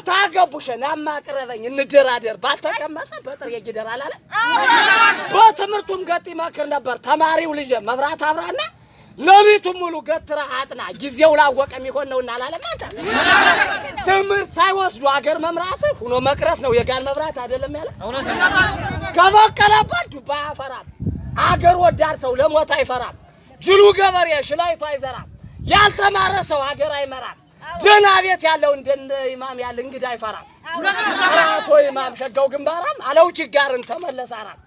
ታገቡሽና ማቅረበኝ እንደራደር ባልተቀመሰ በጥሬ ይደራል አለ በትምርቱም ገጥ ይመክር ነበር ተማሪው ልጅ መብራት አብራና ለሊቱም ሙሉ ገትራ አጥና ጊዜው ላወቀም ይሆን ነውና አላለም አንተ ትምርት ሳይወስዱ አገር መምራት ሆኖ መቅረት ነው የጋን መብራት አይደለም ያለ ከበቀለበት ዱባ ያፈራም አገር ወዳድ ሰው ለሞት አይፈራም ጅሉ ገበሬ ሽላይቱ አይዘራም ያልተማረ ሰው አገር አይመራም ደና ቤት ያለው እንደነ ኢማም ያለ እንግዳ አይፈራም አቶ ኢማም ሸጋው ግንባራም አለው ችጋርን ተመለሳራም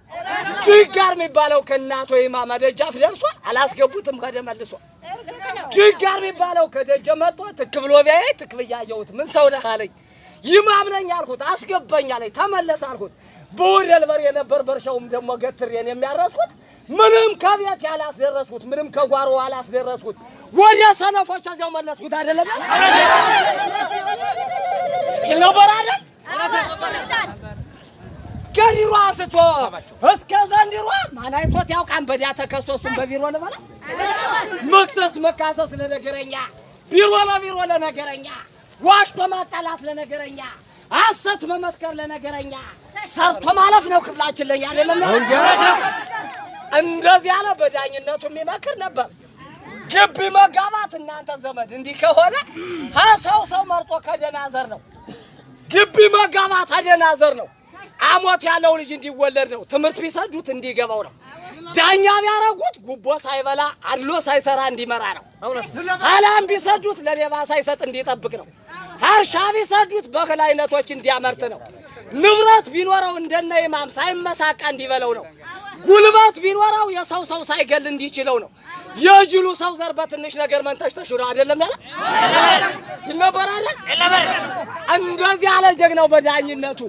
ችጋር የሚባለው ከናቶ ኢማም ደጃፍ ደርሶ አላስገቡትም ከደመልሶ ችጋር የሚባለው ከደጀ መጥቶ ትክብሎ ቢያይ ትክብያየውት ምን ሰው ነህ አለኝ ኢማም ነኝ አልኩት አስገባኝ አለኝ ተመለስ አልኩት በወደል በር የነበር በርሻውም ደሞ ገትሬን የሚያረስኩት ምንም ከቤት ያላስደረስኩት ምንም ከጓሮ ያላስደረስኩት ወደ ሰነፎች እዛው መለስኩት አይደለም ይነበራል ገሪሩ አስቶ እስከ ዘንድሮ ማን አይቶት ያውቃን በዲያ ተከሰሱን በቢሮ ለማለ መክሰስ መካሰስ ለነገረኛ ቢሮ ለነገረኛ ዋሽቶ ማጣላት ለነገረኛ አሰት መመስከር ለነገረኛ ሰርቶ ማለፍ ነው ክፍላችን ለኛ አይደለም እንደዚህ ያለ በዳኝነቱ የሚመክር ነበር ግቢ መጋባት እናንተ ዘመድ እንዲህ ከሆነ ሰው መርጦ ከደናዘር ነው ግቢ መጋባት አደናዘር ነው አሞት ያለው ልጅ እንዲወለድ ነው ትምርት ቢሰዱት እንዲገባው ነው ዳኛ ቢያረጉት ጉቦ ሳይበላ አድሎ ሳይሰራ እንዲመራ ነው ሐላም ቢሰዱት ለሌባ ሳይሰጥ እንዲጠብቅ ነው ሀርሻ ቢሰዱት በክላይነቶች እንዲያመርት ነው ንብረት ቢኖረው እንደነ ኢማም ሳይመሳቃ እንዲበለው ነው ጉልበት ቢኖረው የሰው ሳይገል እንዲችለው ነው የጅሉ ሰው ዘር በትንሽ ነገር መንተሽ ተሽሮ አይደለም ያለ ይነበራል እንደዚህ ያለ ጀግናው በዳኝነቱ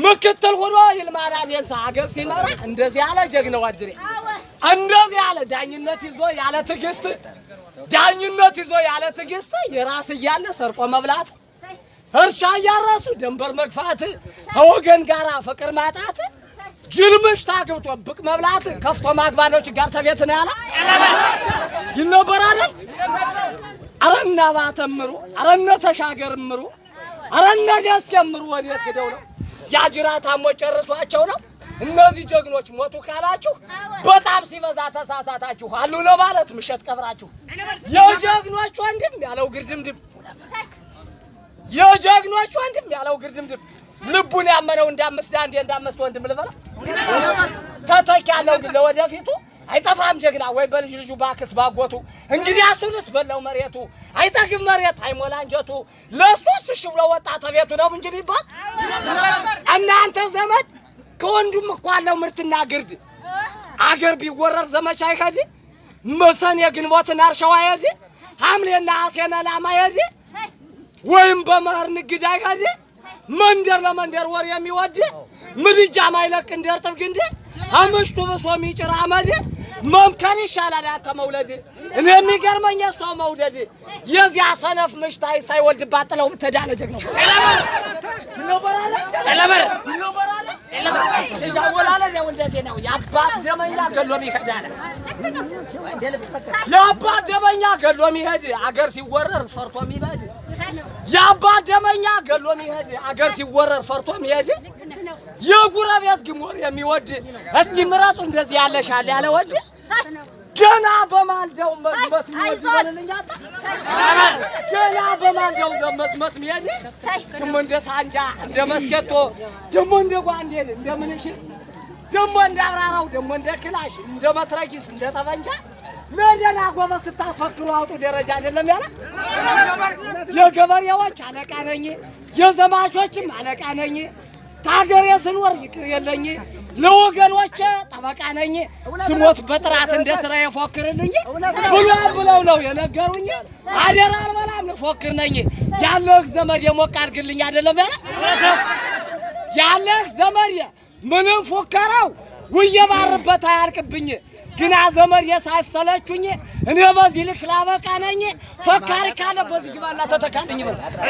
ምክትል ሆኖ ይልማናል የንሳ ሀገር ሲመራ እንደዚህ ያለ ጀግናው አድሬ እንደዚህ ያለ ዳኝነት ይዞ ያለ ትግስት የራስ ያለ ሰርቆ መብላት እርሻ ያራሱ ደንበር መግፋት ወገን ጋራ ፍቅር ማጣት ጅልምሽ ታግብቶ ብቅ መብላት ከፍቶ ማግባሎች ጋር ተቤት ነው ያለ ይነበራል አረና ባተምሩ አረና ተሻገርምሩ አረና ደስየምሩ ወዴት ሄደው ነው ያጅራታሞ ጨርሷቸው ነው እነዚህ ጀግኖች ሞቱ ካላችሁ በጣም ሲበዛ ተሳሳታችሁ አሉ ነው ማለት ምሸት ቀብራችሁ የጀግኖች ወንድም ያለው ግርድምድም ልቡን ያመነው እንዳምስት ወንድም ልበላ ተተክ ያለው ግን ለወደፊቱ አይጠፋም ጀግና ወይ በልጅ ባክስ ባጎቱ እንግዲህ አሱንስ በለው መሬቱ አይጠግብ መሬት አይሞላ እንጀቱ ለሱስ እሺ ብሎ ወጣ ተቤቱ ነው እንጂ ቢባል እናንተ ዘመድ ከወንዱም እኮ አለው ምርትና ግርድ አገር ቢወረር ዘመቻ አይከድ መሰኔ ግንቦትን አርሻው አይሄድ ሐምሌና አሴና ላማ አይሄድ ወይም በመህር ንግድ አይከድ መንደር ለመንደር ወር የሚወድ ምድጃ ማይለቅ እንደርጥብ ግንድ አመሽቶ በሶሚ ጭራ አመድ መምከር ይሻላል ያንተ መውለድ እኔ የሚገርመኝ እሷ መውደድ የዚያ ሰነፍ ምሽታይ ሳይወልድባት ጥለው ተዳለ ጀግናው ይጃወላለ ነው እንደዚህ ነው ያባት ደመኛ ገሎም ይከዳለ ያባት ደመኛ ገሎም ይሄድ አገር ሲወረር ፈርቶ የሚሄድ ያባት ደመኛ ገሎም ይሄድ አገር ሲወረር ፈርቶ የሚሄድ የጉረቤት ግሞር የሚወድ እስቲ ምራጡ እንደዚህ ያለሻል ያለ ወድ ገና በማንደው መስመት ይወድልኛታ ገና በማንደው መስመት ይሄድ ደሞ እንደ ሳንጃ እንደ መስከቶ ደሞ እንደ ጓንዴል እንደ ምንሽ ደሞ እንደ አራራው ደሞ እንደ ክላሽ እንደ መትረጊስ እንደ ጠበንጃ ለደና ጎበስ ታስፈክሩ አውጡ ደረጃ አይደለም ያለ የገበሬዎች አለቃ ነኝ የዘማቾችም አለቃ ነኝ ታገር የስንወር ይቅር የለኝ ለወገኖቼ ጠበቃ ነኝ ስሞት በጥራት እንደ ስራ የፎክርልኝ ብለው ነው የነገሩኝ አደራ አልበላም ፎክር ነኝ ያለህ ዘመድ የሞቃል ግልኝ አይደለም ያለህ ዘመድ ምንም ፎከራው ወየባርበት አያልቅብኝ ግና ዘመድ የሳሰለችኝ እኔ በዚህ ልክ ላበቃ ነኝ ፈካሪ ካለ በዚህ ግባና ተተካልኝ